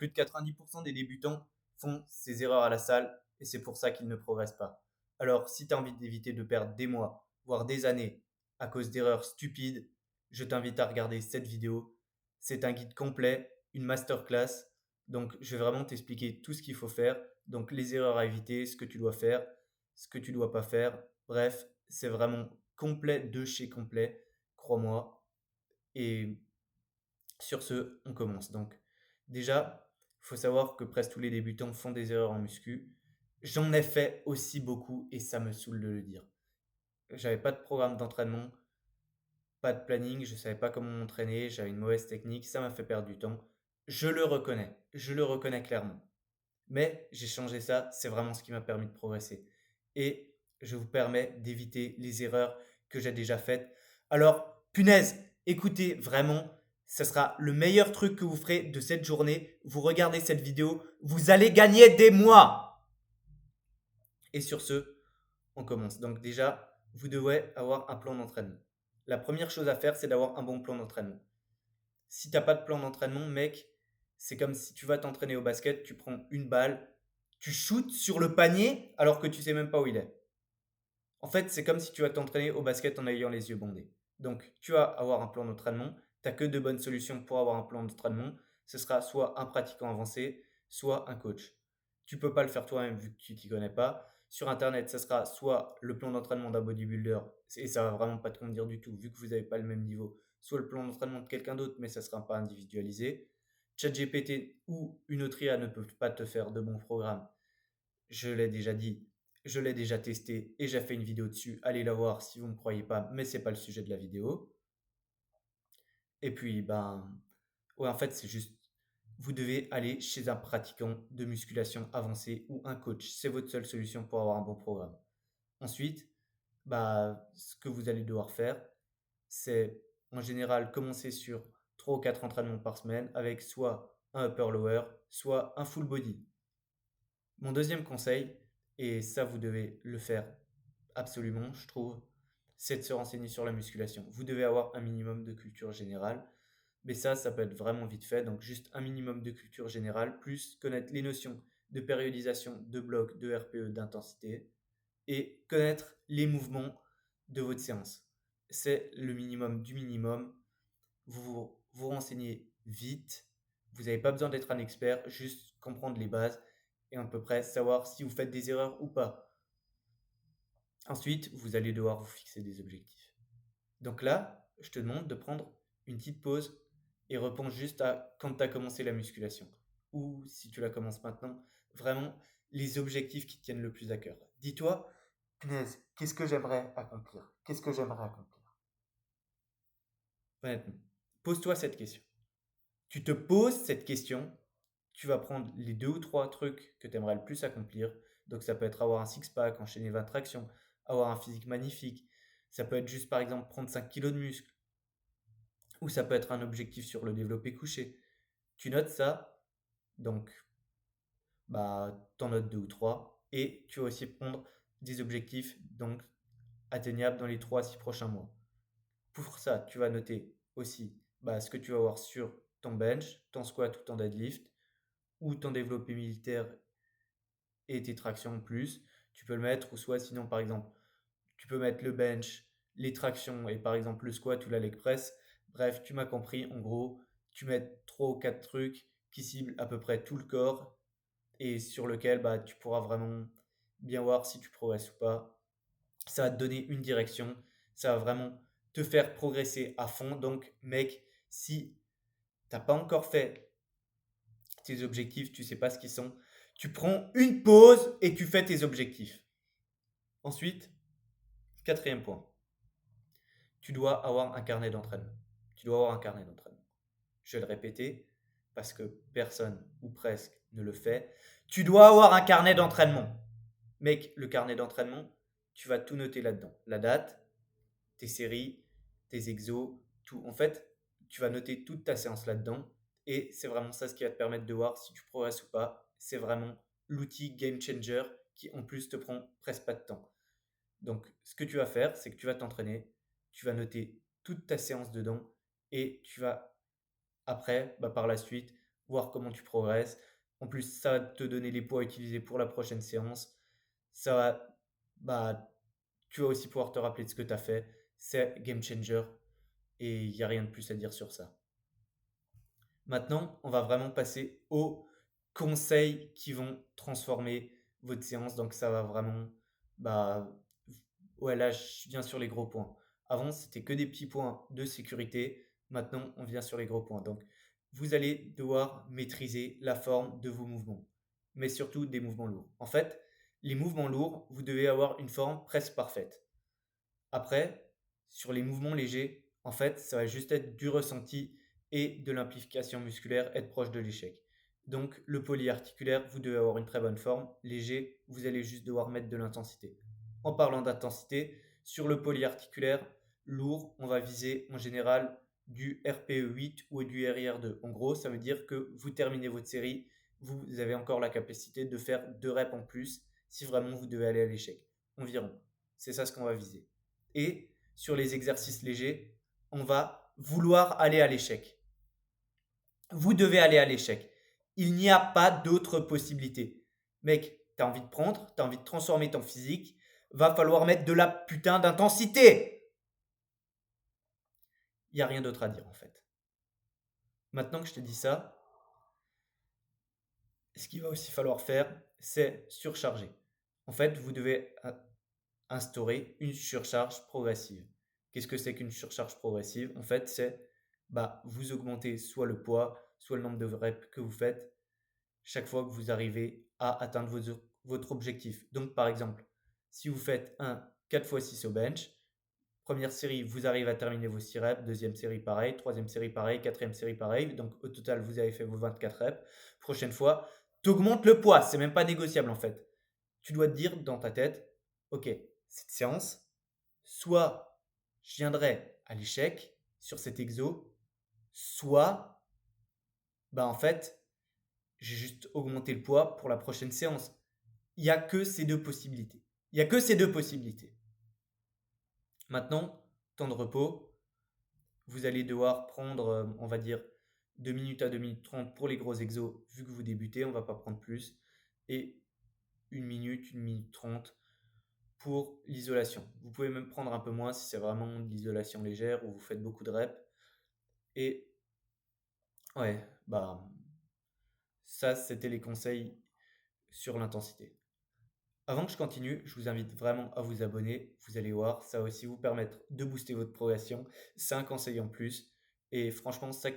Plus de 90% des débutants font ces erreurs à la salle et c'est pour ça qu'ils ne progressent pas. Alors, si tu as envie d'éviter de perdre des mois, voire des années à cause d'erreurs stupides, je t'invite à regarder cette vidéo. C'est un guide complet, une masterclass. Donc, je vais vraiment t'expliquer tout ce qu'il faut faire. Donc, les erreurs à éviter, ce que tu dois faire, ce que tu dois pas faire. Bref, c'est vraiment complet de chez complet, crois-moi. Et sur ce, on commence. Donc, déjà, il faut savoir que presque tous les débutants font des erreurs en muscu. J'en ai fait aussi beaucoup et ça me saoule de le dire. J'avais pas de programme d'entraînement, pas de planning, je savais pas comment m'entraîner, j'avais une mauvaise technique, ça m'a fait perdre du temps. Je le reconnais clairement. Mais j'ai changé ça, c'est vraiment ce qui m'a permis de progresser. Et je vous permets d'éviter les erreurs que j'ai déjà faites. Alors, punaise, écoutez vraiment, ce sera le meilleur truc que vous ferez de cette journée. Vous regardez cette vidéo, vous allez gagner des mois. Et sur ce, on commence. Donc déjà, vous devez avoir un plan d'entraînement. La première chose à faire, c'est d'avoir un bon plan d'entraînement. Si tu n'as pas de plan d'entraînement, mec, c'est comme si tu vas t'entraîner au basket, tu prends une balle, tu shootes sur le panier alors que tu sais même pas où il est. En fait, c'est comme si tu vas t'entraîner au basket en ayant les yeux bandés. Donc, tu vas avoir un plan d'entraînement. Tu n'as que de bonnes solutions pour avoir un plan d'entraînement. Ce sera soit un pratiquant avancé, soit un coach. Tu peux pas le faire toi-même vu que tu t'y connais pas. Sur Internet, ce sera soit le plan d'entraînement d'un bodybuilder, et ça va vraiment pas te convenir du tout vu que vous n'avez pas le même niveau, soit le plan d'entraînement de quelqu'un d'autre, mais ça sera pas individualisé. ChatGPT ou une autre IA ne peuvent pas te faire de bons programmes. Je l'ai déjà dit, je l'ai déjà testé et j'ai fait une vidéo dessus. Allez la voir si vous ne me croyez pas, mais c'est pas le sujet de la vidéo. Et puis, ouais, en fait, c'est juste, vous devez aller chez un pratiquant de musculation avancée ou un coach. C'est votre seule solution pour avoir un bon programme. Ensuite, ce que vous allez devoir faire, c'est en général commencer sur 3 ou 4 entraînements par semaine avec soit un upper-lower, soit un full body. Mon deuxième conseil, et ça vous devez le faire absolument, je trouve, c'est de se renseigner sur la musculation. Vous devez avoir un minimum de culture générale, mais ça peut être vraiment vite fait. Donc juste un minimum de culture générale, plus connaître les notions de périodisation, de bloc, de RPE, d'intensité, et connaître les mouvements de votre séance. C'est le minimum du minimum. Vous renseignez vite. Vous n'avez pas besoin d'être un expert, juste comprendre les bases et à peu près savoir si vous faites des erreurs ou pas. Ensuite, vous allez devoir vous fixer des objectifs. Donc là, je te demande de prendre une petite pause et repense juste à quand tu as commencé la musculation. Ou si tu la commences maintenant, vraiment les objectifs qui te tiennent le plus à cœur. Dis-toi, punaise, qu'est-ce que j'aimerais accomplir? Qu'est-ce que j'aimerais accomplir? Honnêtement, pose-toi cette question. Tu te poses cette question, tu vas prendre les deux ou trois trucs que tu aimerais le plus accomplir. Donc ça peut être avoir un six-pack, enchaîner 20 tractions, avoir un physique magnifique. Ça peut être juste par exemple prendre 5 kilos de muscle. Ou ça peut être un objectif sur le développé couché. Tu notes ça, donc t'en notes deux ou trois. Et tu vas aussi prendre des objectifs donc atteignables dans les 3 à 6 prochains mois. Pour ça, tu vas noter aussi ce que tu vas avoir sur ton bench, ton squat ou ton deadlift, ou ton développé militaire et tes tractions en plus. Tu peux le mettre, ou soit sinon, par exemple, tu peux mettre le bench, les tractions et par exemple le squat ou la leg press. Bref, tu m'as compris. En gros, tu mets 3 ou 4 trucs qui ciblent à peu près tout le corps et sur lequel tu pourras vraiment bien voir si tu progresses ou pas. Ça va te donner une direction. Ça va vraiment te faire progresser à fond. Donc, mec, si tu n'as pas encore fait tes objectifs, tu sais pas ce qu'ils sont, tu prends une pause et tu fais tes objectifs. Ensuite, quatrième point, tu dois avoir un carnet d'entraînement. Tu dois avoir un carnet d'entraînement. Je vais le répéter parce que personne ou presque ne le fait. Tu dois avoir un carnet d'entraînement. Mec, le carnet d'entraînement, tu vas tout noter là-dedans. La date, tes séries, tes exos, tout. En fait, tu vas noter toute ta séance là-dedans. Et c'est vraiment ça ce qui va te permettre de voir si tu progresses ou pas. C'est vraiment l'outil game changer qui en plus te prend presque pas de temps. Donc, ce que tu vas faire, c'est que tu vas t'entraîner, tu vas noter toute ta séance dedans et tu vas après, par la suite, voir comment tu progresses. En plus, ça va te donner les poids à utiliser pour la prochaine séance. Ça va, bah, tu vas aussi pouvoir te rappeler de ce que tu as fait. C'est game changer et il n'y a rien de plus à dire sur ça. Maintenant, on va vraiment passer aux conseils qui vont transformer votre séance. Donc, ça va vraiment, bah, ouais, là, je viens sur les gros points. Avant, c'était que des petits points de sécurité. Maintenant, on vient sur les gros points. Donc, vous allez devoir maîtriser la forme de vos mouvements, mais surtout des mouvements lourds. En fait, les mouvements lourds, vous devez avoir une forme presque parfaite. Après, sur les mouvements légers, en fait, ça va juste être du ressenti et de l'amplification musculaire, être proche de l'échec. Donc, le polyarticulaire, vous devez avoir une très bonne forme. Léger, vous allez juste devoir mettre de l'intensité. En parlant d'intensité, sur le polyarticulaire, lourd, on va viser en général du RPE8 ou du RIR2. En gros, ça veut dire que vous terminez votre série, vous avez encore la capacité de faire 2 reps en plus si vraiment vous devez aller à l'échec. Environ. C'est ça ce qu'on va viser. Et sur les exercices légers, on va vouloir aller à l'échec. Vous devez aller à l'échec. Il n'y a pas d'autre possibilité. Mec, t'as envie de prendre, t'as envie de transformer ton physique, va falloir mettre de la putain d'intensité. Il n'y a rien d'autre à dire en fait. Maintenant que je te dis ça, ce qu'il va aussi falloir faire, c'est surcharger. En fait, vous devez instaurer une surcharge progressive. Qu'est-ce que c'est qu'une surcharge progressive? En fait, c'est vous augmentez soit le poids, soit le nombre de reps que vous faites chaque fois que vous arrivez à atteindre votre objectif. Donc, par exemple, si vous faites un 4x6 au bench, première série, vous arrivez à terminer vos 6 reps, deuxième série pareil, troisième série pareil, quatrième série pareil. Donc, au total, vous avez fait vos 24 reps. Prochaine fois, tu augmentes le poids. C'est même pas négociable en fait. Tu dois te dire dans ta tête, ok, cette séance, soit je viendrai à l'échec sur cet exo, soit, en fait, j'ai juste augmenté le poids pour la prochaine séance. Il n'y a que ces deux possibilités. Il n'y a que ces deux possibilités. Maintenant, temps de repos, vous allez devoir prendre, on va dire, 2 minutes à 2 minutes 30 pour les gros exos, vu que vous débutez, on ne va pas prendre plus. Et 1 minute 30 pour l'isolation. Vous pouvez même prendre un peu moins si c'est vraiment de l'isolation légère ou vous faites beaucoup de reps. Et ouais, ça, c'était les conseils sur l'intensité. Avant que je continue, je vous invite vraiment à vous abonner. Vous allez voir, ça va aussi vous permettre de booster votre progression. C'est un conseil en plus. Et franchement, ça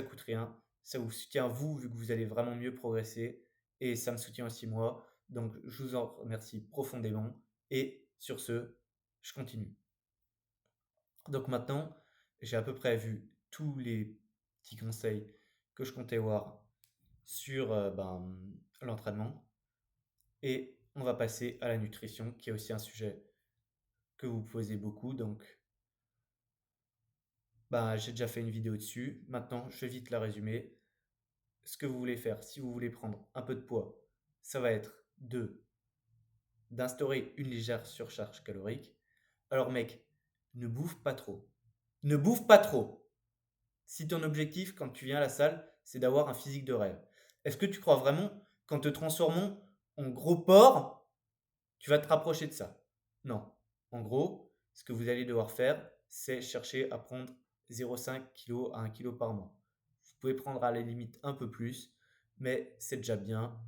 coûte rien. Ça vous soutient vous, vu que vous allez vraiment mieux progresser. Et ça me soutient aussi moi. Donc, je vous en remercie profondément. Et sur ce, je continue. Donc maintenant, j'ai à peu près vu tous les petits conseils que je comptais voir sur l'entraînement. Et on va passer à la nutrition, qui est aussi un sujet que vous posez beaucoup. Donc, j'ai déjà fait une vidéo dessus. Maintenant, je vais vite la résumer. Ce que vous voulez faire, si vous voulez prendre un peu de poids, ça va être d'instaurer une légère surcharge calorique. Alors mec, ne bouffe pas trop. Ne bouffe pas trop. Si ton objectif quand tu viens à la salle, c'est d'avoir un physique de rêve, est-ce que tu crois vraiment qu'en te transformant en gros porc, tu vas te rapprocher de ça? Non. En gros, ce que vous allez devoir faire, c'est chercher à prendre 0,5 kg à 1 kg par mois. Vous pouvez prendre à la limite un peu plus, mais c'est déjà bien.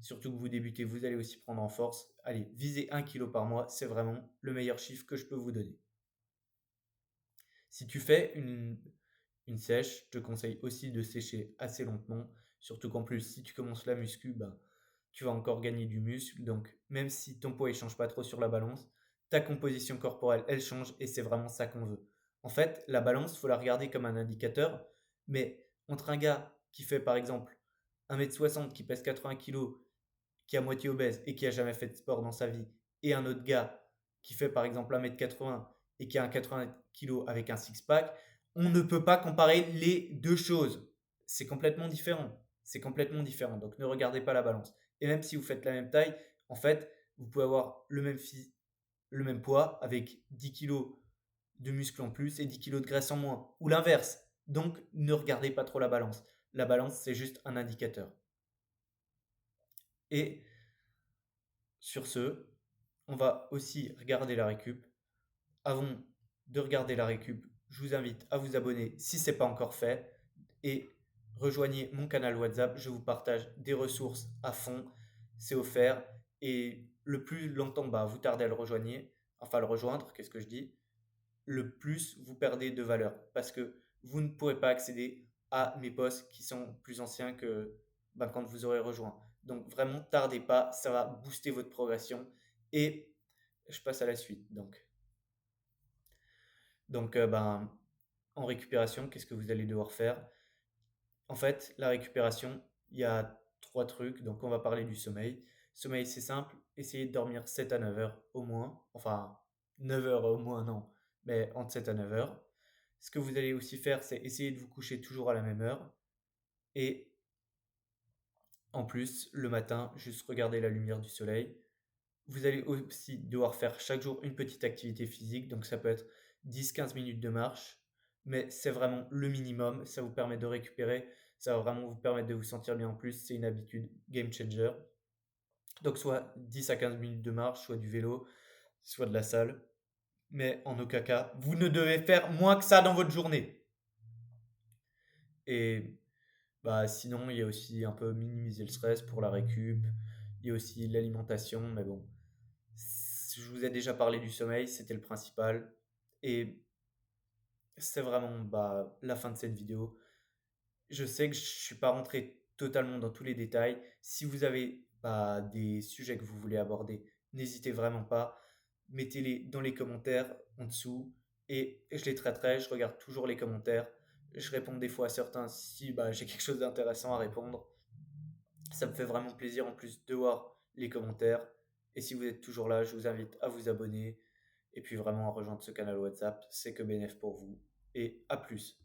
Surtout que vous débutez, vous allez aussi prendre en force. Allez, visez 1 kg par mois, c'est vraiment le meilleur chiffre que je peux vous donner. Si tu fais une sèche, je te conseille aussi de sécher assez lentement. Surtout qu'en plus, si tu commences la muscu, tu vas encore gagner du muscle. Donc, même si ton poids ne change pas trop sur la balance, ta composition corporelle, elle change et c'est vraiment ça qu'on veut. En fait, la balance, il faut la regarder comme un indicateur. Mais entre un gars qui fait par exemple 1,60 m, qui pèse 80 kg, qui est à moitié obèse et qui a jamais fait de sport dans sa vie, et un autre gars qui fait par exemple 1,80 m et qui a un 80 kg avec un six-pack, on ne peut pas comparer les deux choses. C'est complètement différent. C'est complètement différent. Donc ne regardez pas la balance. Et même si vous faites la même taille, en fait, vous pouvez avoir le même poids avec 10 kg de muscle en plus et 10 kg de graisse en moins. Ou l'inverse. Donc ne regardez pas trop la balance. La balance, c'est juste un indicateur. Et sur ce, on va aussi regarder la récup. Avant de regarder la récup, je vous invite à vous abonner si ce n'est pas encore fait et rejoignez mon canal WhatsApp. Je vous partage des ressources à fond, c'est offert et le plus longtemps vous tardez à le rejoindre, qu'est-ce que je dis, le plus vous perdez de valeur parce que vous ne pourrez pas accéder à mes posts qui sont plus anciens que quand vous aurez rejoint. Donc vraiment, tardez pas, ça va booster votre progression et je passe à la suite. Donc, en récupération, qu'est-ce que vous allez devoir faire? En fait, la récupération, il y a trois trucs. Donc, on va parler du sommeil. Sommeil, c'est simple. Essayez de dormir 7 à 9 heures au moins. Enfin, 9 heures au moins, non. Mais entre 7 à 9 heures. Ce que vous allez aussi faire, c'est essayer de vous coucher toujours à la même heure. Et en plus, le matin, juste regarder la lumière du soleil. Vous allez aussi devoir faire chaque jour une petite activité physique, donc ça peut être 10-15 minutes de marche, mais c'est vraiment le minimum, ça vous permet de récupérer, ça va vraiment vous permettre de vous sentir bien en plus, c'est une habitude game changer. Donc soit 10 à 15 minutes de marche, soit du vélo, soit de la salle, mais en aucun cas, vous ne devez faire moins que ça dans votre journée. Et sinon, il y a aussi un peu minimiser le stress pour la récup, il y a aussi l'alimentation, mais bon, je vous ai déjà parlé du sommeil, c'était le principal. Et c'est vraiment la fin de cette vidéo. Je sais que je ne suis pas rentré totalement dans tous les détails. Si vous avez des sujets que vous voulez aborder, n'hésitez vraiment pas. Mettez-les dans les commentaires en dessous et je les traiterai. Je regarde toujours les commentaires. Je réponds des fois à certains si j'ai quelque chose d'intéressant à répondre. Ça me fait vraiment plaisir en plus de voir les commentaires. Et si vous êtes toujours là, je vous invite à vous abonner et puis vraiment à rejoindre ce canal WhatsApp. C'est que bénéf pour vous. Et à plus.